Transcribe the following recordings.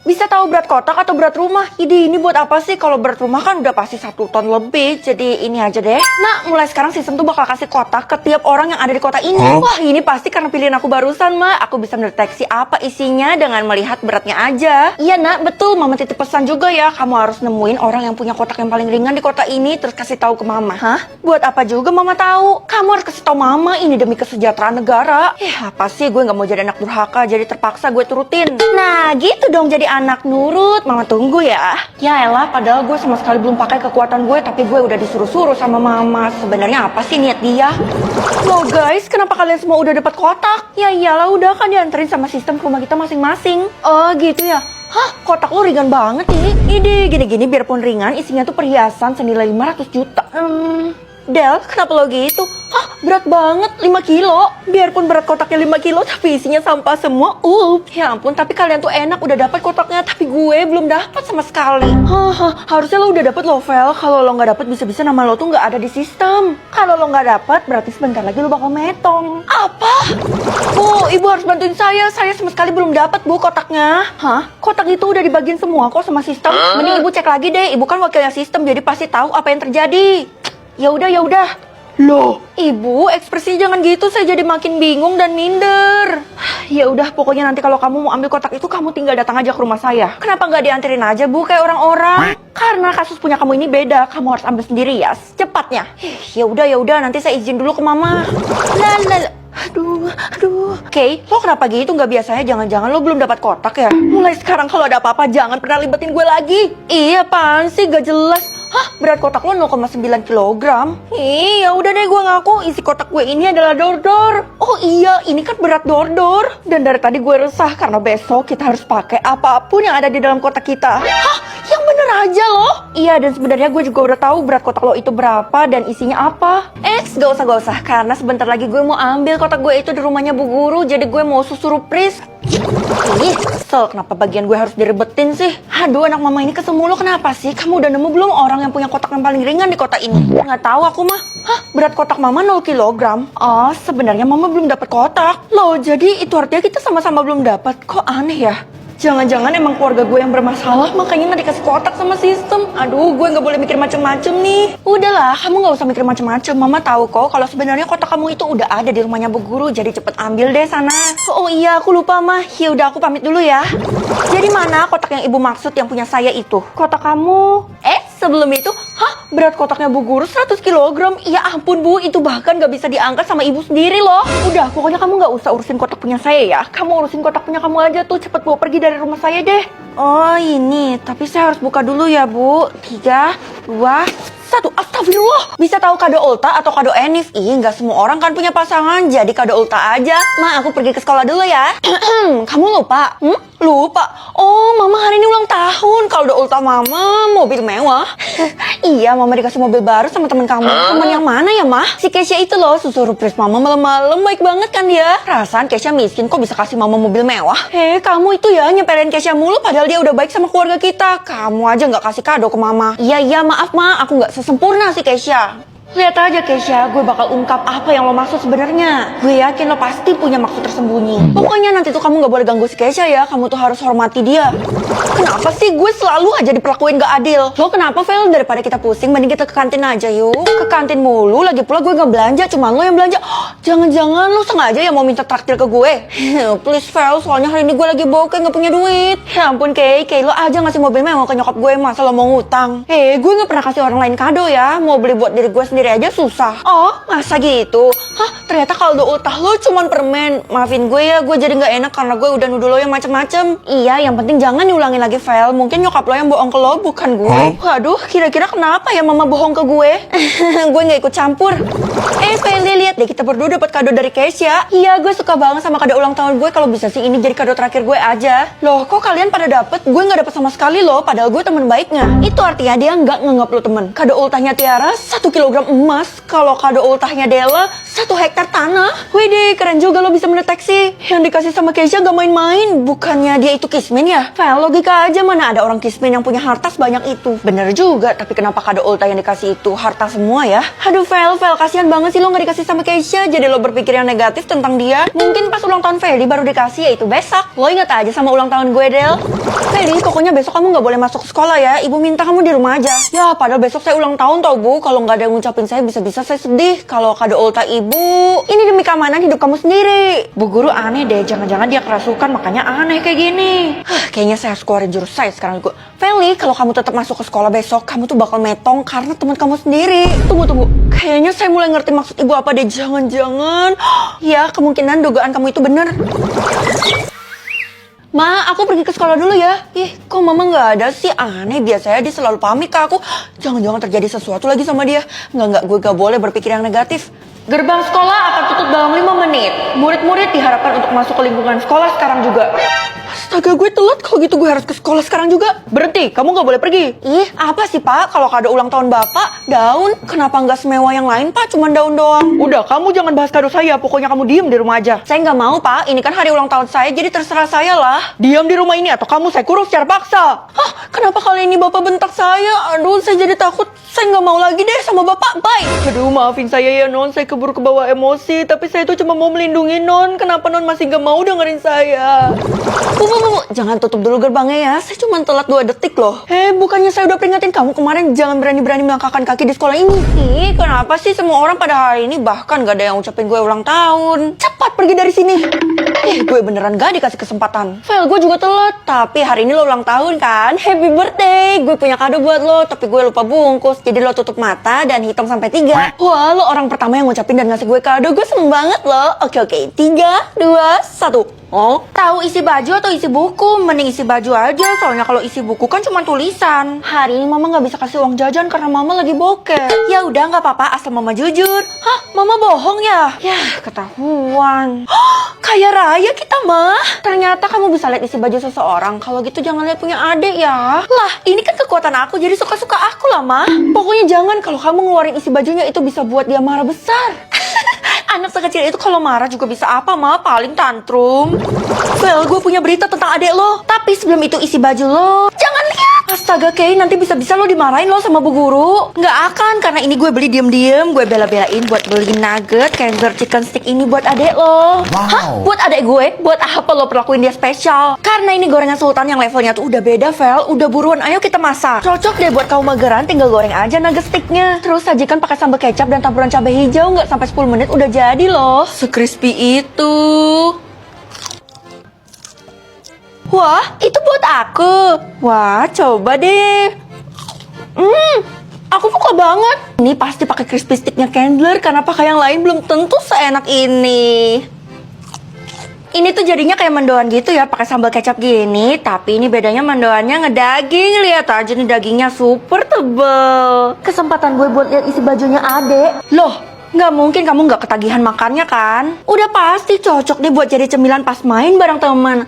Bisa tahu berat kotak atau berat rumah? Ini buat apa sih? Kalau berat rumah kan udah pasti 1 ton lebih. Jadi ini aja deh. Nah, mulai sekarang sistem tuh bakal kasih kotak ke tiap orang yang ada di kota ini. Wah, ini pasti karena pilihan aku barusan, Ma. Aku bisa mendeteksi apa isinya dengan melihat beratnya aja. Iya, Nak, betul. Mama titip pesan juga ya. Kamu harus nemuin orang yang punya kotak yang paling ringan di kota ini, terus kasih tahu ke Mama. Hah? Buat apa juga Mama tahu? Kamu harus kasih tahu Mama, ini demi kesejahteraan negara. Apa sih, gue nggak mau jadi anak durhaka, jadi terpaksa gue turutin. Nah, gitu dong jadi anak nurut. Mama tunggu ya. Ya elah, padahal gue sama sekali belum pakai kekuatan gue, tapi gue udah disuruh-suruh sama Mama. Sebenarnya apa sih niat dia? Loh guys, kenapa kalian semua udah dapat kotak? Ya iyalah, udah kan dianterin sama sistem ke rumah kita masing-masing. Oh gitu ya. Hah, kotak lo ringan banget ini. Gini-gini biarpun ringan, isinya tuh perhiasan senilai 500 juta. Del, kenapa lo gitu? Hah, berat banget, 5 kilo. Biarpun berat kotaknya 5 kilo, tapi isinya sampah semua. Ya ampun, tapi kalian tuh enak udah dapat kotaknya, tapi gue belum dapat sama sekali. Harusnya lo udah dapat lo, Vel. Kalau lo nggak dapat, bisa-bisa nama lo tuh nggak ada di sistem. Kalau lo nggak dapat, berarti sebentar lagi lo bakal metong. Apa? Bu, ibu harus bantuin saya. Saya sama sekali belum dapat, Bu, kotaknya. Hah? Kotak itu udah dibagiin semua kok sama sistem. Mending ibu cek lagi deh. Ibu kan wakilnya sistem, jadi pasti tahu apa yang terjadi. Ya udah. Loh, Ibu, ekspresinya jangan gitu, saya jadi makin bingung dan minder. Ya udah, pokoknya nanti kalau kamu mau ambil kotak itu, kamu tinggal datang aja ke rumah saya. Kenapa nggak dianterin aja, Bu, kayak orang-orang? Karena kasus punya kamu ini beda, kamu harus ambil sendiri ya, cepatnya. Ya udah, nanti saya izin dulu ke Mama. Aduh. Oke, lo kenapa gitu? Nggak biasanya jangan-jangan lo belum dapat kotak ya? Mulai sekarang kalau ada apa-apa jangan pernah libetin gue lagi. Iya, apaan sih? Gak jelas. Hah, berat kotak lo 0,9 kilogram. Iya, udah deh gue ngaku isi kotak gue ini adalah dor-dor. Oh iya, ini kan berat dor-dor. Dan dari tadi gue resah karena besok kita harus pakai apapun yang ada di dalam kotak kita. Hah, yang bener aja loh. Iya, dan sebenarnya gue juga udah tahu berat kotak lo itu berapa dan isinya apa. Gak usah, karena sebentar lagi gue mau ambil kotak gue itu di rumahnya Bu Guru, jadi gue mau surprise. Kesel, kenapa bagian gue harus direbetin sih? Aduh, anak mama ini kesel mulu, kenapa sih? Kamu udah nemu belum orang yang punya kotak yang paling ringan di kota ini? Nggak tahu aku mah. Hah, berat kotak mama 0 kilogram? Oh, sebenarnya mama belum dapat kotak. Loh, jadi itu artinya kita sama-sama belum dapat. Kok aneh ya? Jangan-jangan emang keluarga gue yang bermasalah, makanya nggak dikasih kotak sama sistem. Aduh, gue nggak boleh mikir macem-macem nih. Udahlah, kamu nggak usah mikir macem-macem. Mama tahu kok kalau sebenarnya kotak kamu itu udah ada di rumahnya Bu Guru, jadi cepet ambil deh sana. Oh iya, aku lupa mah. Ya udah, aku pamit dulu ya. Jadi mana kotak yang ibu maksud yang punya saya itu? Kotak kamu? Sebelum itu, berat kotaknya Bu Guru 100 kilogram. Ya ampun Bu, itu bahkan nggak bisa diangkat sama ibu sendiri loh. Udah, pokoknya kamu nggak usah urusin kotak punya saya ya. Kamu urusin kotak punya kamu aja tuh, cepet bawa pergi dari rumah saya deh. Oh ini, tapi saya harus buka dulu ya Bu. 3, 2, 1. Astagfirullah. Bisa tahu kado ulta atau kado Enif? Nggak semua orang kan punya pasangan, jadi kado ulta aja. Ma, aku pergi ke sekolah dulu ya. Kamu lupa? Lupa? Oh, Mama hari ini ulang tahun. Kado ulta Mama, mobil mewah. Iya, Mama dikasih mobil baru sama temen kamu. Temen yang mana ya, Ma? Si Keisha itu loh, surprise Mama malam-malam. Baik banget kan dia? Perasaan Keisha miskin, kok bisa kasih Mama mobil mewah? Kamu itu ya nyepelin Keisha mulu, padahal dia udah baik sama keluarga kita. Kamu aja nggak kasih kado ke Mama. Iya, maaf Ma, aku nggak sesempurna si Keisha. Lihat aja Keisha, gue bakal ungkap apa yang lo maksud sebenarnya. Gue yakin lo pasti punya maksud tersembunyi. Pokoknya nanti tuh kamu gak boleh ganggu si Keisha ya. Kamu tuh harus hormati dia. Kenapa sih gue selalu aja diperlakuin gak adil? Lo kenapa, Vel? Daripada kita pusing, mending kita ke kantin aja yuk. Ke kantin mulu, lagi pula gue gak belanja, cuma lo yang belanja. Jangan-jangan lo sengaja yang mau minta traktir ke gue. Please Vel, soalnya hari ini gue lagi bokeh gak punya duit. Ya ampun Kay, lo aja ngasih mobil mewah ke nyokap gue, masa lo mau ngutang? Gue gak pernah kasih orang lain kado ya. Mau beli buat diri gue sendiri aja susah. Oh, masa gitu? Ternyata kaldo ultah lo cuman permen. Maafin gue ya, gue jadi gak enak karena gue udah nuduh lo yang macem-macem. Iya, yang penting jangan diulangin lagi, Vel. Mungkin nyokap lo yang bohong ke lo, bukan gue. Waduh, kira-kira kenapa ya Mama bohong ke gue? Gue gak ikut campur. Vel, lihat deh, kita berdua dapat kado dari Keisha. Iya, gue suka banget sama kado ulang tahun gue. Kalau bisa sih ini jadi kado terakhir gue aja. Loh, kok kalian pada dapet? Gue gak dapet sama sekali loh, padahal gue temen baiknya. Itu artinya dia gak nganggap lo temen. Kado ultahnya Tiara 1 kilogram emas. Kalau kado ultahnya Della 1 hektar tanah. Widih, keren juga lo bisa mendeteksi. Yang dikasih sama Keisha gak main-main. Bukannya dia itu kismin ya? Vel, logika aja mana ada orang kismin yang punya harta sebanyak itu. Bener juga, tapi kenapa kado ulta yang dikasih itu harta semua ya? Aduh Vel, kasihan banget sih lo gak dikasih sama Keisha. Jadi lo berpikir yang negatif tentang dia. Mungkin pas ulang tahun Feli baru dikasih, yaitu besok. Lo ingat aja sama ulang tahun gue, Del. Feli, pokoknya besok kamu gak boleh masuk ke sekolah ya. Ibu minta kamu di rumah aja. Ya, padahal besok saya ulang tahun tau Bu. Kalau nggak ada yang ngucapin saya, bisa-bisa saya sedih. Kalau kado ulta ibu, ini demi keamanan hidup kamu sendiri. Bu guru aneh deh, jangan-jangan dia kerasukan makanya aneh kayak gini. Kayaknya saya harus keluarin jurus saya sekarang juga. Feli, kalau kamu tetap masuk ke sekolah besok, kamu tuh bakal metong karena teman kamu sendiri. Tunggu. Kayaknya saya mulai ngerti maksud ibu apa deh. Jangan-jangan, ya kemungkinan dugaan kamu itu bener. Ma, aku pergi ke sekolah dulu ya. Ih, kok mama nggak ada sih? Aneh, biasanya dia selalu pamit ke aku. Jangan-jangan terjadi sesuatu lagi sama dia. Nggak, gue gak boleh berpikir yang negatif. Gerbang sekolah akan tutup dalam 5 menit. Murid-murid diharapkan untuk masuk ke lingkungan sekolah sekarang juga. Astaga, gue telat. Kalau gitu gue harus ke sekolah sekarang juga. Berhenti, kamu gak boleh pergi. Ih, apa sih Pak? Kalau kado ulang tahun Bapak, daun. Kenapa nggak semewah yang lain Pak? Cuman daun doang. Udah, kamu jangan bahas kado saya. Pokoknya kamu diem di rumah aja. Saya nggak mau Pak. Ini kan hari ulang tahun saya, jadi terserah saya lah. Diam di rumah ini atau kamu saya kurung secara paksa. Hah? Kenapa kali ini Bapak bentak saya? Aduh, saya jadi takut. Saya nggak mau lagi deh sama Bapak. Bye. Aduh, maafin saya ya Non. Saya keburu kebawa emosi. Tapi saya itu cuma mau melindungi Non. Kenapa Non masih nggak mau dengerin saya? Bu, jangan tutup dulu gerbangnya ya. Saya cuma telat 2 detik loh. Bukannya saya udah peringatin kamu kemarin jangan berani-berani melangkahkan kaki di sekolah ini. Ih, kenapa sih semua orang pada hari ini bahkan gak ada yang ucapin gue ulang tahun? Cepat pergi dari sini. Gue beneran gak dikasih kesempatan. Vel, gue juga telat. Tapi hari ini lo ulang tahun kan? Happy birthday. Gue punya kado buat lo, tapi gue lupa bungkus. Jadi lo tutup mata dan hitung sampai 3. Wah, lo orang pertama yang ngucapin dan ngasih gue kado. Gue seneng banget lo. Oke. 3, 2, 1. Oh, tahu isi baju atau isi buku? Mending isi baju aja, soalnya kalau isi buku kan cuma tulisan. Hari ini mama nggak bisa kasih uang jajan karena mama lagi bokeh. Ya udah nggak apa-apa, asal mama jujur. Hah, mama bohong ya? Yah, ketahuan. Kaya raya kita mah. Ternyata kamu bisa lihat isi baju seseorang. Kalau gitu jangan lihat punya adik ya. Lah, ini kan kekuatan aku, jadi suka-suka aku lah mah. Pokoknya jangan, kalau kamu ngeluarin isi bajunya itu bisa buat dia marah besar. Anak sekecil itu kalau marah juga bisa apa mah? Paling tantrum. Well, gue punya berita tentang adek lo. Tapi sebelum itu isi baju lo. Jangan lihat. Astaga, Kay, nanti bisa-bisa lo dimarahin lo sama bu guru. Nggak akan, karena ini gue beli diem-diem. Gue bela-belain buat beli nugget Kenzer chicken stick ini buat adek lo. Wow. Hah? Buat adek gue? Buat apa lo perlakuin dia spesial? Karena ini gorengan sultan yang levelnya tuh udah beda, Vel. Udah buruan, ayo kita masak. Cocok deh buat kaum mageran, tinggal goreng aja nugget sticknya. Terus sajikan pakai sambal kecap dan taburan cabai hijau. Nggak sampai 10 menit udah jadi loh. Sekrispy itu. Wah, itu buat aku. Wah, coba deh. Aku suka banget. Ini pasti pakai crispy sticknya Candler, karena pakai yang lain belum tentu seenak ini. Ini tuh jadinya kayak mendoan gitu ya, pakai sambal kecap gini. Tapi ini bedanya mendoannya ngedaging. Lihat aja nih, dagingnya super tebel. Kesempatan gue buat lihat isi bajunya adek. Loh, nggak mungkin kamu nggak ketagihan makannya kan? Udah pasti cocok deh buat jadi cemilan pas main bareng teman.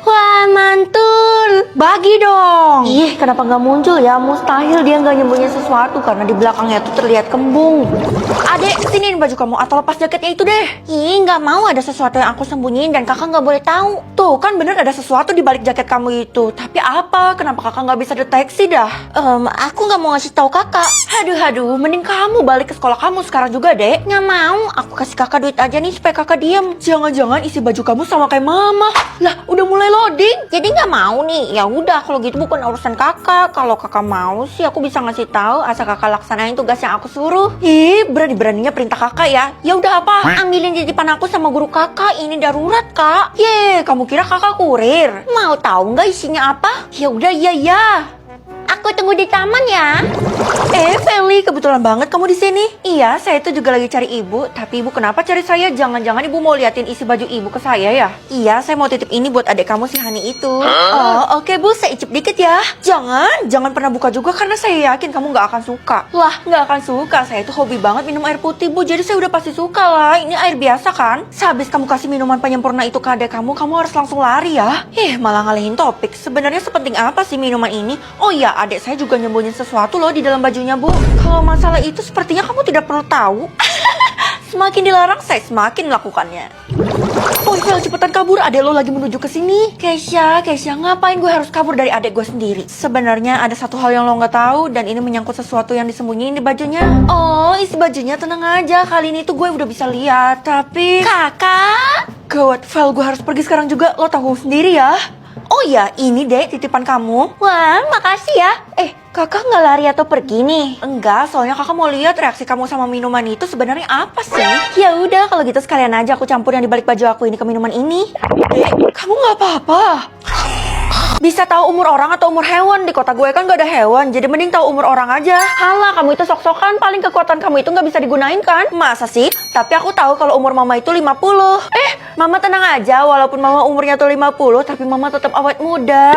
Wah, mantul. Bagi dong. Ih, kenapa nggak muncul ya? Mustahil dia nggak nyembunyi sesuatu karena di belakangnya tuh terlihat kembung. Adek, siniin baju kamu atau lepas jaketnya itu deh. Ih, nggak mau ada sesuatu yang aku sembunyiin dan kakak nggak boleh tahu. Tuh, kan bener ada sesuatu di balik jaket kamu itu. Tapi apa? Kenapa kakak nggak bisa deteksi dah? Aku nggak mau ngasih tahu kakak. Aduh, mending kamu balik ke sekolah kamu sekarang juga, Dek. Nggak mau, aku kasih kakak duit aja nih supaya kakak diem. Jangan-jangan isi baju kamu sama kayak mama. Lah, udah mulai loading. Jadi nggak mau nih. Ya udah, kalau gitu bukan urusan kakak. Kalau kakak mau sih aku bisa ngasih tahu asal kakak laksanain tugas yang aku suruh. Ih, berani-beraninya perintah kakak ya. Ya udah apa? Ambilin titipan aku sama guru kakak. Ini darurat, Kak. Ye, kamu kira kakak kurir? Mau tahu nggak isinya apa? Ya udah, iya. Aku tunggu di taman ya. Feli, kebetulan banget kamu di sini. Iya, saya itu juga lagi cari ibu. Tapi ibu kenapa cari saya? Jangan-jangan ibu mau liatin isi baju ibu ke saya ya? Iya, saya mau titip ini buat adik kamu si Hani itu. Oh, oke Bu, saya icip dikit ya. Jangan pernah buka juga karena saya yakin kamu nggak akan suka. Lah, nggak akan suka. Saya itu hobi banget minum air putih Bu. Jadi saya udah pasti suka lah. Ini air biasa kan? Sehabis kamu kasih minuman penyempurna itu ke adik kamu harus langsung lari ya. Malah ngalihin topik. Sebenarnya sepenting apa sih minuman ini? Oh iya, adik saya juga nyembunyiin sesuatu loh di dalam bajunya, Bu. Kalau masalah itu sepertinya kamu tidak perlu tahu. Semakin dilarang, saya semakin melakukannya. Oh, Vel, cepetan kabur. Adek lo lagi menuju ke sini. Keisha, ngapain gue harus kabur dari adek gue sendiri? Sebenarnya ada satu hal yang lo nggak tahu, dan ini menyangkut sesuatu yang disembunyiin di bajunya. Oh, isi bajunya tenang aja. Kali ini tuh gue udah bisa lihat. Tapi... Kakak? Gawat, Vel, gue harus pergi sekarang juga. Lo tanggung sendiri ya. Oh ya, ini deh titipan kamu. Wah, makasih ya. Kakak nggak lari atau pergi nih? Enggak, soalnya kakak mau lihat reaksi kamu sama minuman itu sebenarnya apa sih? Ya udah, kalau gitu sekalian aja aku campur yang di balik baju aku ini ke minuman ini. Kamu nggak apa-apa? Bisa tahu umur orang atau umur hewan? Di kota gue kan gak ada hewan, jadi mending tahu umur orang aja. Halah, kamu itu sok-sokan, paling kekuatan kamu itu gak bisa digunain kan? Masa sih? Tapi aku tahu kalau umur mama itu 50. Mama tenang aja, walaupun mama umurnya tuh 50, tapi mama tetap awet muda.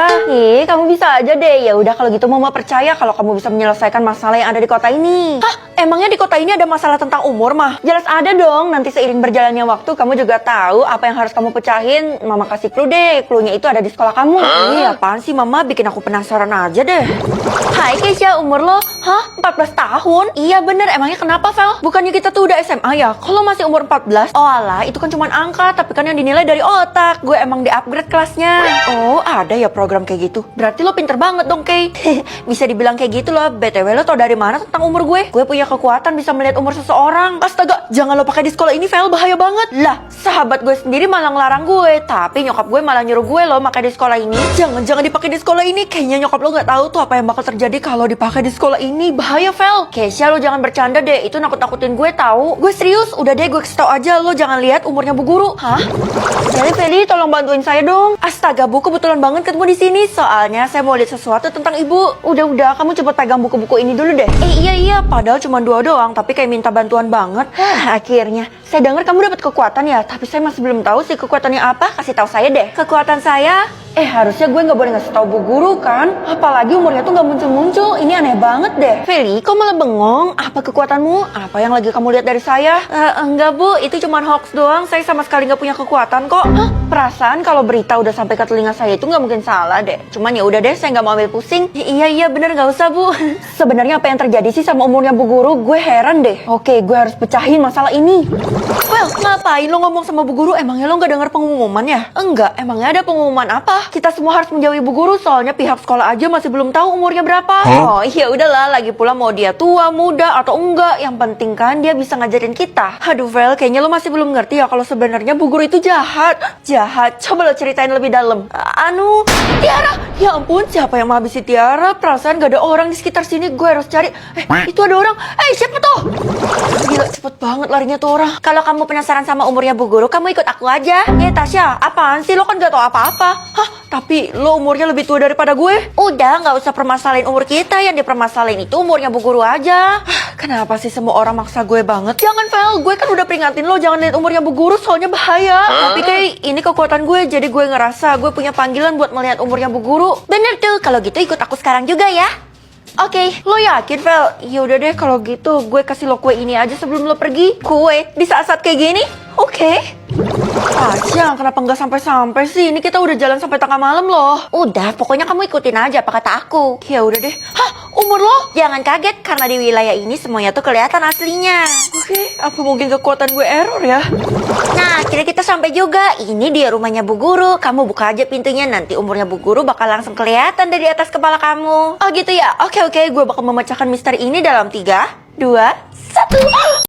Kamu bisa aja deh. Ya udah, kalau gitu mama percaya kalau kamu bisa menyelesaikan masalah yang ada di kota ini. Hah? Emangnya di kota ini ada masalah tentang umur mah? Jelas ada dong. Nanti seiring berjalannya waktu kamu juga tahu apa yang harus kamu pecahin. Mama kasih clue deh. Cluenya itu ada di sekolah kamu. Apaan sih mama? Bikin aku penasaran aja deh. Hai Keisha, umur lo? Hah? 14 tahun? Iya bener, emangnya kenapa Vel? Bukannya kita tuh udah SMA ya? Kalau masih umur 14? Oh alah, itu kan cuma angka, tapi kan yang dinilai dari otak. Gue emang di-upgrade kelasnya. Oh, ada ya program kayak gitu. Berarti lo pinter banget dong, Kay. Bisa dibilang kayak gitu loh. BTW lo tau dari mana tentang umur gue? Gue punya kekuatan bisa melihat umur seseorang. Astaga, jangan lo pakai di sekolah ini, Vel. Bahaya banget. Lah, sahabat gue sendiri malah ngelarang gue. Tapi nyokap gue malah nyuruh gue lo pakai di sekolah ini. Jangan dipakai di sekolah ini. Kayaknya nyokap lo gak tahu tuh apa yang bakal terjadi kalau dipakai di sekolah ini. Bahaya, Vel. Keisha, lo jangan bercanda deh. Itu nakut-nakutin gue tahu. Gue serius. Udah deh, gue kasih tau aja. Lo jangan lihat umurnya Bu Guru. Hah? Jadi Feli, tolong bantuin saya dong. Astaga, Bu, kebetulan banget ketemu di sini. Soalnya saya mau lihat sesuatu tentang Ibu. Udah, kamu cepet pegang buku-buku ini dulu deh. Iya, padahal cuma 2 doang, tapi kayak minta bantuan banget. Akhirnya. Saya dengar kamu dapat kekuatan ya, tapi saya masih belum tahu sih kekuatannya apa. Kasih tahu saya deh. Kekuatan saya... harusnya gue nggak boleh ngasih tahu Bu Guru kan? Apalagi umurnya tuh nggak muncul-muncul. Ini aneh banget deh. Feli, kok malah bengong? Apa kekuatanmu? Apa yang lagi kamu lihat dari saya? Enggak Bu, itu cuma hoax doang. Saya sama sekali nggak punya kekuatan kok. Hah? Perasaan kalau berita udah sampai ke telinga saya itu nggak mungkin salah deh. Cuman ya udah deh, saya nggak mau ambil pusing. Iya bener, nggak usah Bu. Sebenarnya apa yang terjadi sih sama umurnya Bu Guru? Gue heran deh. Oke, gue harus pecahin masalah ini. Well, ngapain lo ngomong sama Bu Guru? Emangnya lo nggak dengar pengumuman ya? Enggak, emangnya ada pengumuman apa? Kita semua harus menjauhi Bu Guru, soalnya pihak sekolah aja masih belum tahu umurnya berapa. Oh iya udahlah, lagi pula mau dia tua, muda atau enggak, yang penting kan dia bisa ngajarin kita. Aduh Vel, kayaknya lo masih belum ngerti ya kalau sebenarnya Bu Guru itu jahat. Coba lo ceritain lebih dalam. Tiara, ya ampun, siapa yang menghabisi Tiara? Perasaan gak ada orang di sekitar sini, gue harus cari. Itu ada orang. Siapa tuh? Gila, cepet banget larinya tuh orang. Kalau kamu penasaran sama umurnya Bu Guru, kamu ikut aku aja. Tasya, apaan sih? Lo kan gak tau apa-apa. Hah? Tapi lo umurnya lebih tua daripada gue. Udah, gak usah permasalahin umur kita. Yang dipermasalahin itu umurnya Bu Guru aja. Kenapa sih semua orang maksa gue banget? Jangan Vel, gue kan udah peringatin lo jangan lihat umurnya Bu Guru, soalnya bahaya. Tapi kayak ini kekuatan gue, jadi gue ngerasa gue punya panggilan buat melihat umurnya Bu Guru. Bener tuh, kalau gitu ikut aku sekarang juga ya. Oke, lo yakin Vel? Yaudah deh kalau gitu gue kasih lo kue ini aja sebelum lo pergi. Kue? Di saat-saat kayak gini? Oke. Tasya, kenapa nggak sampai-sampai sih? Ini kita udah jalan sampai tengah malam loh. Udah, pokoknya kamu ikutin aja apa kata aku. Ya udah deh. Hah? Umur lo? Jangan kaget karena di wilayah ini semuanya tuh kelihatan aslinya. Oke, apa mungkin kekuatan gue error ya? Nah, akhirnya kita sampai juga. Ini dia rumahnya Bu Guru. Kamu buka aja pintunya, nanti umurnya Bu Guru bakal langsung kelihatan dari atas kepala kamu. Oh gitu ya? Oke, gue bakal memecahkan misteri ini dalam 3, 2, 1.